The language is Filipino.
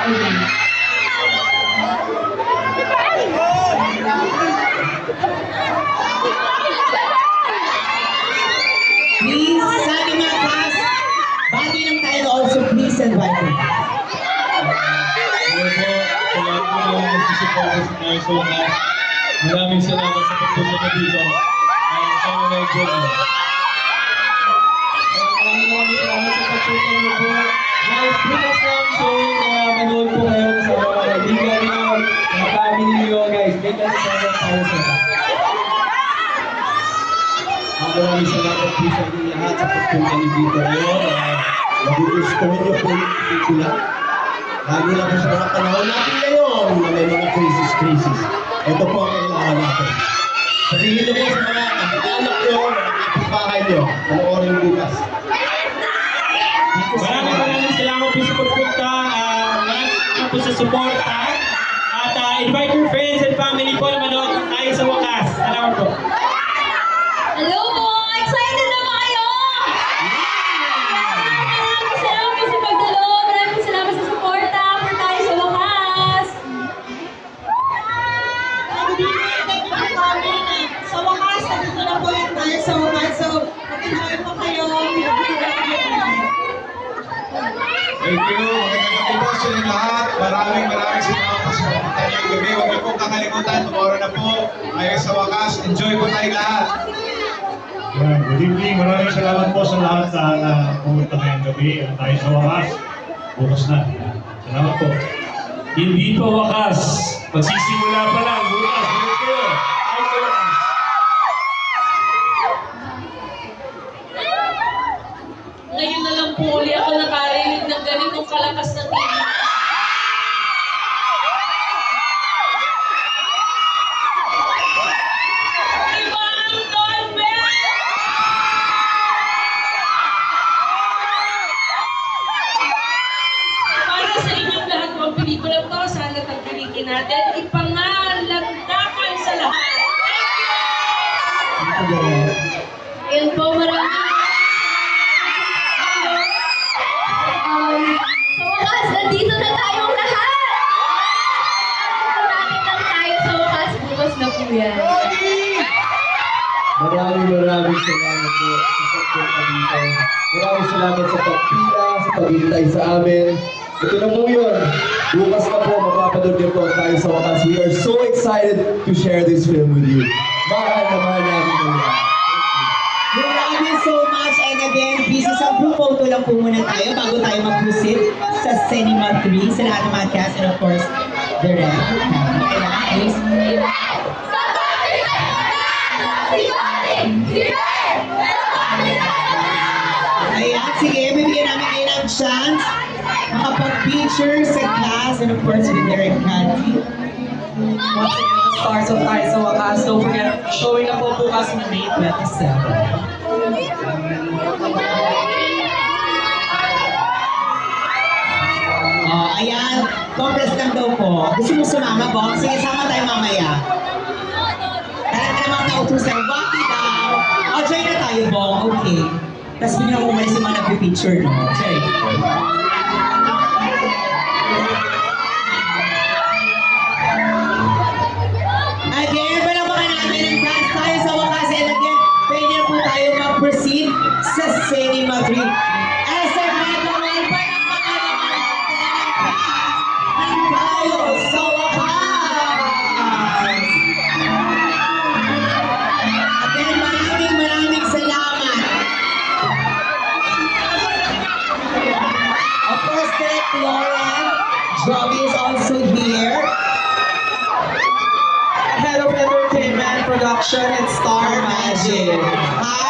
Please, sa ating mga class, bati lang tayo also, please invite me. Maraming salamat sa pagpunta na dito. Sana na-enjoy mo. Maraming salamat sa pagpunta niyo po. Guys, bukas lang showing manood po kayo sa mga kaibigan niyo, mga family niyo, guys. Make us 7,000. Maraming salamat po sa inyo lahat sa pagpunta niyo dito ngayon. Magugustuhin niyo po yung pelikula. Lagi lang po sa mga panahon natin ngayon na may mga crisis. Ito po ang kailangan natin. Sabihin niyo po sa mga kapag-anak niyo, mga bahay niyo, panoorin bukas. Maraming salamat po sa pagpunta. Maraming po sa suporta. At invite your friends and family po na manood tayo sa wakas. Salamat po. Hello po! Excited na ba kayo? Maraming salamat po sa pagdalo. Maraming salamat sa suporta. For tayo sa wakas. Sa wakas, nandito na po yan tayo sa wakas. So, mag-enjoy po kayo. Thank you. Magandang gabi po sa inyo lahat. Maraming salamat po sa pagpunta niyo gabi. Huwag niyo pong kakalimutan. Tomorrow na po. Tayo sa wakas. Enjoy po tayo lahat. Good evening. Maraming salamat po sa lahat na pumunta ngayong gabi. Tayo sa wakas. Bukas na. Salamat po. Hindi pa wakas. Magsisimula pa lang. Bukas. Bukas kayo. Tayo sa wakas. Ngayon na lang po uli ako nakarinig ng ganitong kalakas na TV. Ibang Dolphin! Para sa inyong lahat ng pelikula to, sana tagpilikin natin, ipangalandakan sa lahat. Yan po, maraming sa wakas, nandito na tayong lahat! Marami lang tayo sa wakas, bukas na po yan. Maraming salamat po sa pagpunta dito. Maraming salamat sa pagpila, sa paghintay sa amin. Ito na po yun. Bukas na po, mapapanood niyo po tayo sa wakas. We are so excited to share this film with you. Mahal na mahal namin kayo. Maraming so much, and again, please, isang group photo lang po muna tayo bago tayo mag-proceed sa Cinema 3 sa lahat ng mga cast and of course, the rest. Ayan, please. Ayan, sige, bibigyan namin kayo ng chance makapag-feature sa class and of course with Derek Candy. Once again, the stars of Tayo sa Wakas. Don't forget, showing na po bukas ng May 27. Ayan, compress lang daw po. Gusto mo sumama po? Sige, sama tayo mamaya. Talaga namang nautusan, bakit daw? Join na tayo, Bong. Okay. Tapos bigyan mo umalis yung mga nag-picture, no? Okay. Again, palakpakan natin ang class tayo sa wakas. And again, pwede na po tayo mag-proceed sa Cinema 3. As a matter of palakpakan natin tayo sa wakas. Again, maraming salamat. Of course, Direk Lauren, Joby is also here. Head of Entertainment, Production, and Star Magic. Hi,